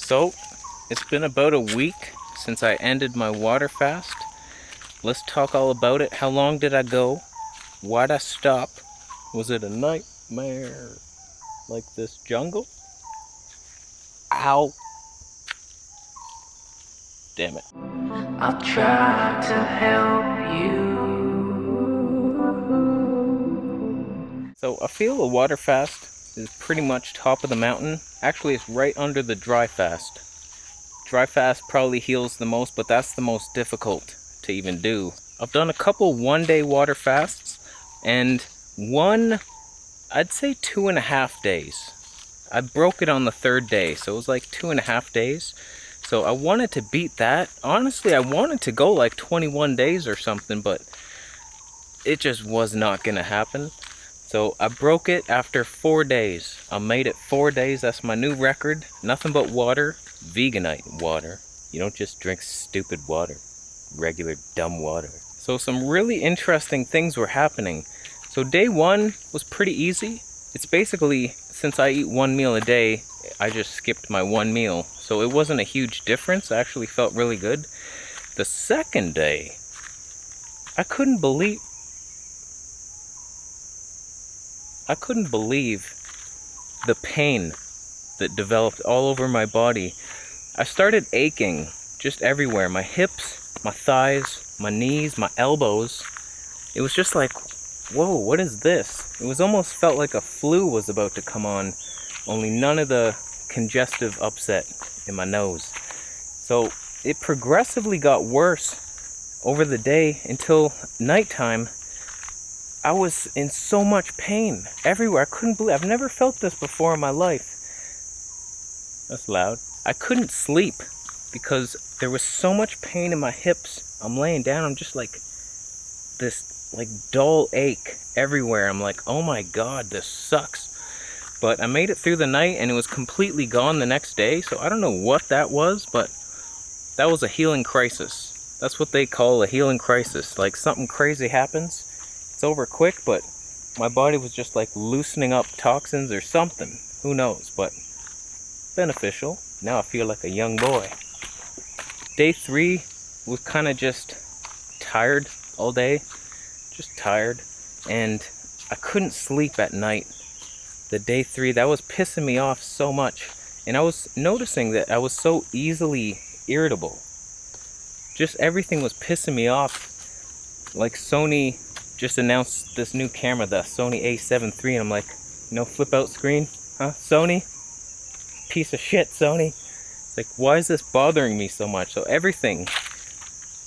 So, it's been about a week since I ended my water fast. Let's talk all about it. How long did I go? Why'd I stop? Was it a nightmare like this jungle? Ow. Damn it. I'll try to help you. So I feel a water fast is pretty much top of the mountain. Actually, it's right under the dry fast. Dry fast probably heals the most, but that's the most difficult to even do. I've done a couple one-day water fasts and one, I'd say 2.5 days. I broke it on the third day, so it was like 2.5 days. So I wanted to beat that. Honestly, I wanted to go like 21 days or something, but it just was not gonna happen. So I broke it after 4 days. I made it 4 days. That's my new record. Nothing but water. Veganite water. You don't just drink stupid water. Regular dumb water. So some really interesting things were happening. So day one was pretty easy. It's basically, since I eat one meal a day, I just skipped my one meal. So it wasn't a huge difference. I actually felt really good. The second day, I couldn't believe the pain that developed all over my body. I started aching just everywhere. My hips, my thighs, my knees, my elbows. It was just like, whoa, what is this? It was almost felt like a flu was about to come on, only none of the congestive upset in my nose. So it progressively got worse over the day until nighttime. I was in so much pain everywhere. I couldn't believe, I've never felt this before in my life. That's loud. I couldn't sleep because there was so much pain in my hips. I'm laying down, I'm just like this like dull ache everywhere. I'm like, oh my god, this sucks. But I made it through the night and it was completely gone the next day. So I don't know what that was, but that was a healing crisis. That's what they call a healing crisis. Like something crazy happens. It's over quick, but my body was just like loosening up toxins or something. Who knows, but beneficial. Now I feel like a young boy. Day 3 was kind of just tired all day. Just tired. And I couldn't sleep at night. The day 3, that was pissing me off so much. And I was noticing that I was so easily irritable. Just everything was pissing me off. Like Sony just announced this new camera, the Sony A7 III, and I'm like, flip out screen? Huh? Sony? Piece of shit, Sony. It's like, why is this bothering me so much? So everything,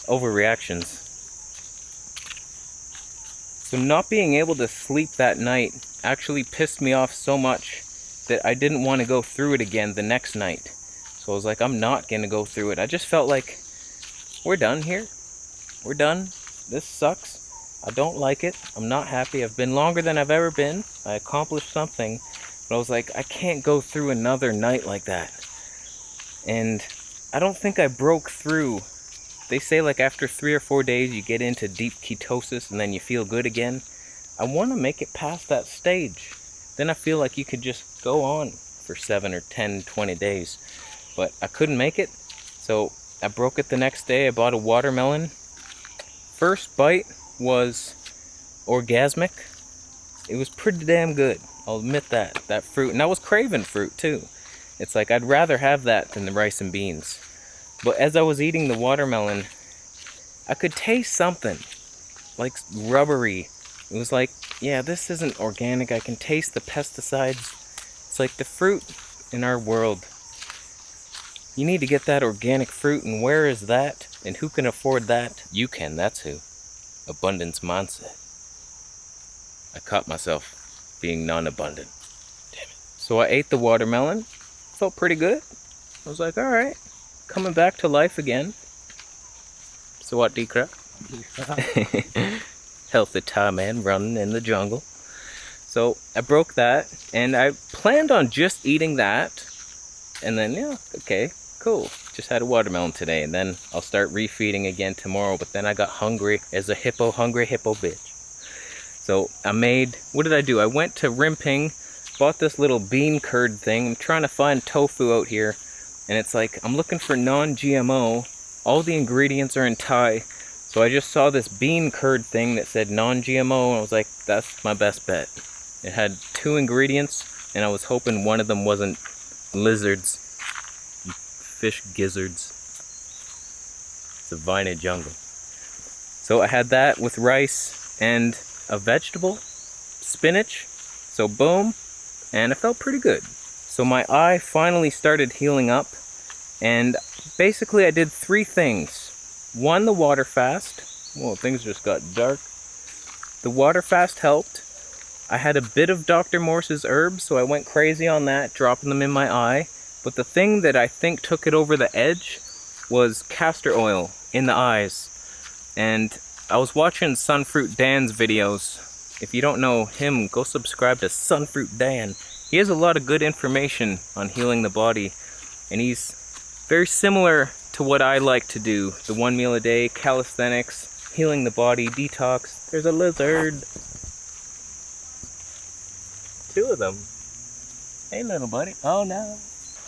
overreactions. So not being able to sleep that night actually pissed me off so much that I didn't want to go through it again the next night. So I was like, I'm not going to go through it. I just felt like, we're done here. We're done. This sucks. I don't like it. I'm not happy. I've been longer than I've ever been. I accomplished something. But I was like, I can't go through another night like that. And I don't think I broke through. They say like after 3 or 4 days you get into deep ketosis and then you feel good again. I want to make it past that stage. Then I feel like you could just go on for 7 or 10, 20 days. But I couldn't make it. So I broke it the next day. I bought a watermelon. First bite was orgasmic. It was pretty damn good. I'll admit that fruit, and I was craving fruit too. It's like I'd rather have that than the rice and beans. But as I was eating the watermelon, I could taste something like rubbery. It was like, yeah, this isn't organic. I can taste the pesticides. It's like the fruit in our world. You need to get that organic fruit, and where is that? And who can afford that? You can, that's who. Abundance mindset. I caught myself being non-abundant. Damn it. So I ate the watermelon. Felt pretty good. I was like, alright. Coming back to life again. So what, Dikra? Healthy Thai man running in the jungle. So I broke that, and I planned on just eating that. And then, yeah, okay, cool. Just had a watermelon today, and then I'll start refeeding again tomorrow. But then I got hungry as a hungry hippo bitch. So I made, what did I do? I went to Rimping, bought this little bean curd thing. I'm trying to find tofu out here. and it's like, I'm looking for non-GMO. All the ingredients are in Thai. So I just saw this bean curd thing that said non-GMO, and I was like, that's my best bet. It had 2 ingredients, and I was hoping one of them wasn't lizards. Fish gizzards. It's a viney jungle. So I had that with rice and a vegetable, spinach. So boom, and it felt pretty good. So my eye finally started healing up, and basically I did 3 things. 1, the water fast. Whoa, things just got dark. The water fast helped. I had a bit of Dr. Morse's herbs, so I went crazy on that, dropping them in my eye. But the thing that I think took it over the edge was castor oil in the eyes. And I was watching Sunfruit Dan's videos. If you don't know him, go subscribe to Sunfruit Dan. He has a lot of good information on healing the body. And he's very similar to what I like to do. The 1 meal a day, calisthenics, healing the body, detox. There's a lizard. 2 of them. Hey little buddy. Oh no.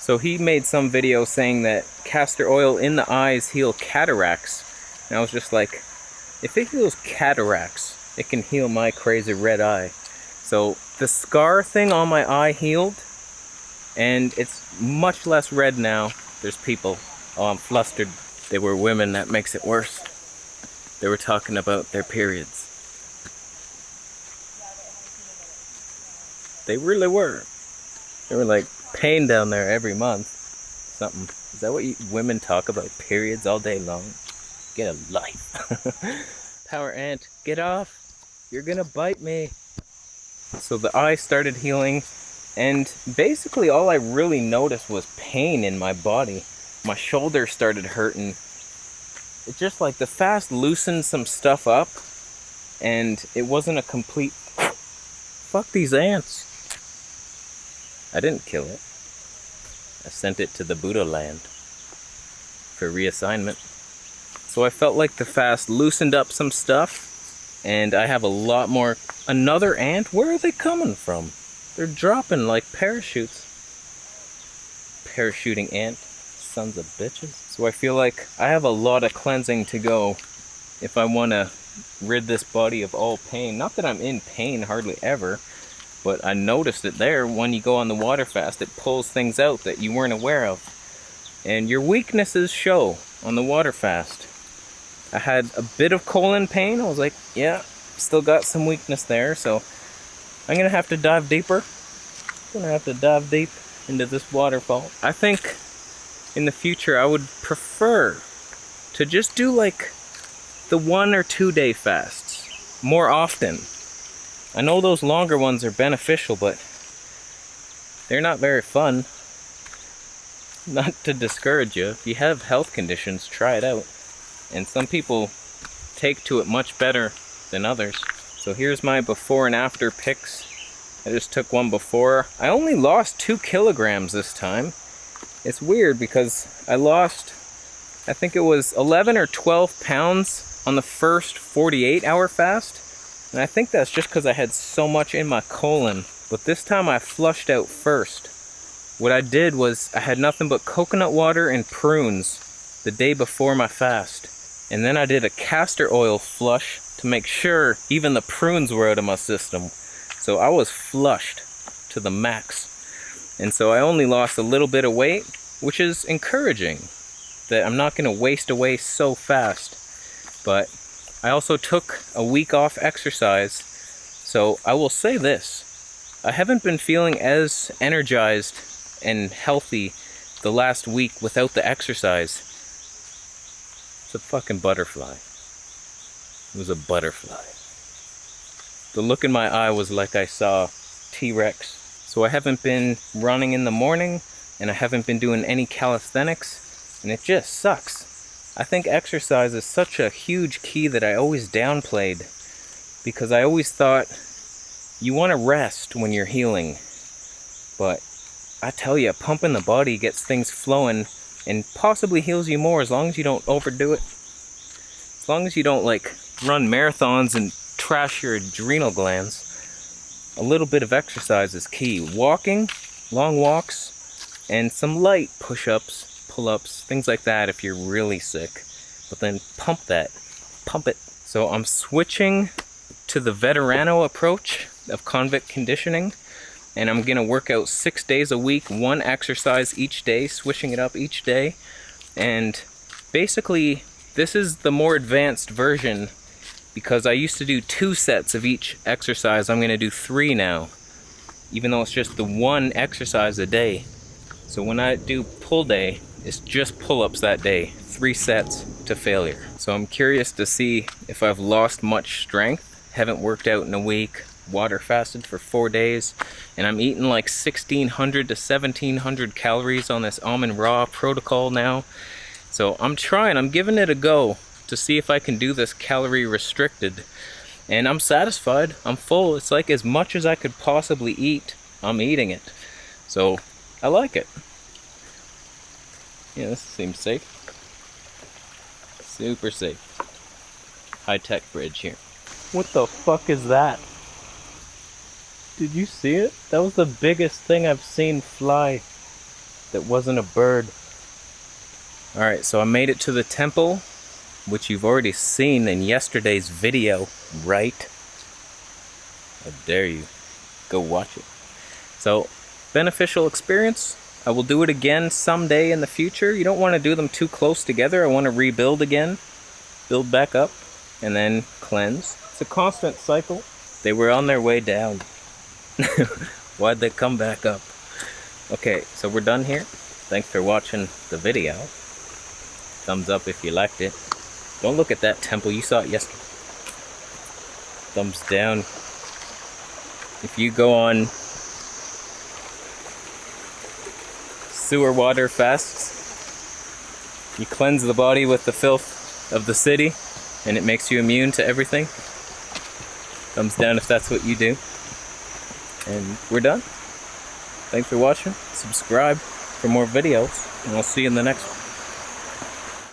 So he made some video saying that castor oil in the eyes heal cataracts. And I was just like, if it heals cataracts, it can heal my crazy red eye. So the scar thing on my eye healed, and it's much less red now. There's people. Oh, I'm flustered. They were women, that makes it worse. They were talking about their periods. They really were. They were like, pain down there every month. Something. Is that what women talk about? Periods all day long? Get a life. Power ant, get off. You're gonna bite me. So the eye started healing, and basically all I really noticed was pain in my body. My shoulder started hurting. It's just like the fast loosened some stuff up, and it wasn't a complete... Fuck these ants. I didn't kill it. I sent it to the Buddha land for reassignment. So I felt like the fast loosened up some stuff, and I have a lot more... Another ant? Where are they coming from? They're dropping like parachutes. Parachuting ant. Sons of bitches. So I feel like I have a lot of cleansing to go if I want to rid this body of all pain. Not that I'm in pain hardly ever, but I noticed it there. When you go on the water fast, it pulls things out that you weren't aware of. And your weaknesses show on the water fast. I had a bit of colon pain. I was like, yeah, still got some weakness there. So I'm going to have to dive deeper. I'm going to have to dive deep into this waterfall. I think in the future, I would prefer to just do like the 1 or 2 day fasts more often. I know those longer ones are beneficial, but they're not very fun. Not to discourage you. If you have health conditions, try it out. And some people take to it much better than others. So here's my before and after pics. I just took one before. I only lost 2 kilograms this time. It's weird because I lost, I think it was 11 or 12 pounds on the first 48-hour fast. And I think that's just because I had so much in my colon. But this time I flushed out first. What I did was I had nothing but coconut water and prunes the day before my fast. And then I did a castor oil flush to make sure even the prunes were out of my system. So I was flushed to the max. And so I only lost a little bit of weight, which is encouraging that I'm not going to waste away so fast. But I also took a week off exercise. So I will say this, I haven't been feeling as energized and healthy the last week without the exercise. It's a fucking butterfly. It was a butterfly. The look in my eye was like I saw T-Rex. So I haven't been running in the morning, and I haven't been doing any calisthenics, and it just sucks. I think exercise is such a huge key that I always downplayed, because I always thought you want to rest when you're healing. But I tell you, pumping the body gets things flowing and possibly heals you more as long as you don't overdo it. As long as you don't like run marathons and trash your adrenal glands. A little bit of exercise is key. Walking, long walks, and some light push-ups, pull-ups, things like that if you're really sick. But then pump it. So I'm switching to the Veterano approach of convict conditioning, and I'm gonna work out 6 days a week, 1 exercise each day, switching it up each day. And basically this is the more advanced version, because I used to do 2 sets of each exercise. I'm gonna do 3 now, even though it's just the 1 exercise a day. So when I do pull day, it's just pull-ups that day, 3 sets to failure. So I'm curious to see if I've lost much strength. Haven't worked out in a week, water fasted for 4 days, and I'm eating like 1600 to 1700 calories on this almond raw protocol now. So I'm giving it a go to see if I can do this calorie restricted. And I'm satisfied, I'm full. It's like as much as I could possibly eat, I'm eating it. So I like it. Yeah, this seems safe. Super safe. High-tech bridge here. What the fuck is that? Did you see it? That was the biggest thing I've seen fly that wasn't a bird. Alright, so I made it to the temple, which you've already seen in yesterday's video, right? How dare you. Go watch it. So, beneficial experience. I will do it again someday in the future. You don't want to do them too close together. I want to rebuild again, build back up, and then cleanse. It's a constant cycle. They were on their way down. Why'd they come back up? Okay, so we're done here. Thanks for watching the video. Thumbs up if you liked it. Don't look at that temple, you saw it yesterday. Thumbs down. If you go on sewer water fasts, you cleanse the body with the filth of the city, and it makes you immune to everything. Thumbs down if that's what you do. And we're done. Thanks for watching. Subscribe for more videos, and I'll see you in the next one.